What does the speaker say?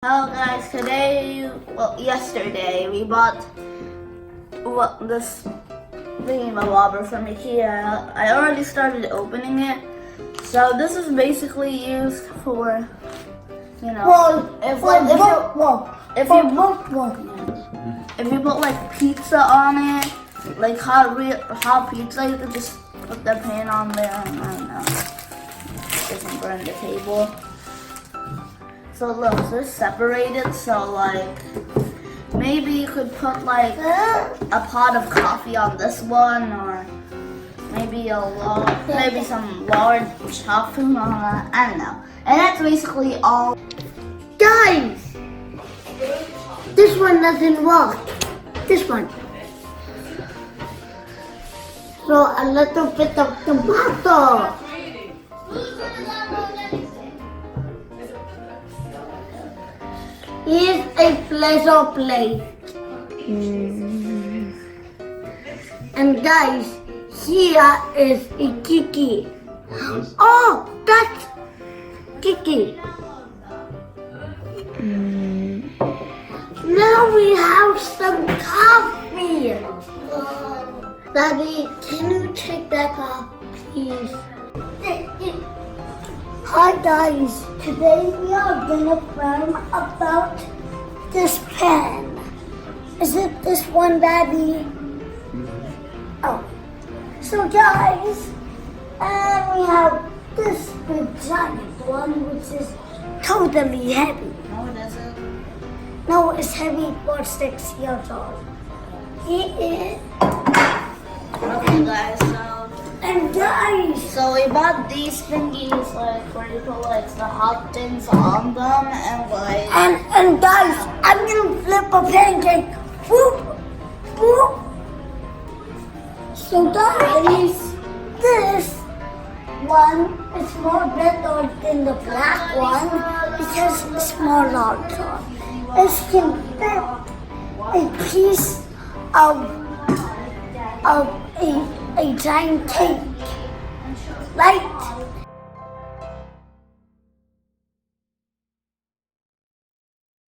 Hello guys, yesterday we bought this thingy-ma-bobber from IKEA. I already started opening it. So this is basically used for, you know, if you put like pizza on it, like hot pizza, you could just put the pan on there and I don't know, it doesn't burn the table. So look, they're separated, so like, maybe you could put like a pot of coffee on this one, or maybe maybe some large chopped food on that, I don't know. And that's basically all. Guys, this one doesn't work. This one. So a little bit of tomato. Here's a pleasure plate. And guys, here is a Kiki. Oh, that's Kiki. Now we have some coffee. Daddy, can you take that off, please? Hi guys, today we are gonna film about this pen. Is it this one, Daddy? Oh. So guys, and we have this big giant one which is totally heavy. No, it isn't. No, it's heavy for 6 years old. Okay guys, so we bought these thingies like where you put like the hot things on them and like and guys, I'm gonna flip a pancake. Whoop, whoop. So guys, this one is more better than the black one because it's more larger. It can fit a piece of a giant cake, right?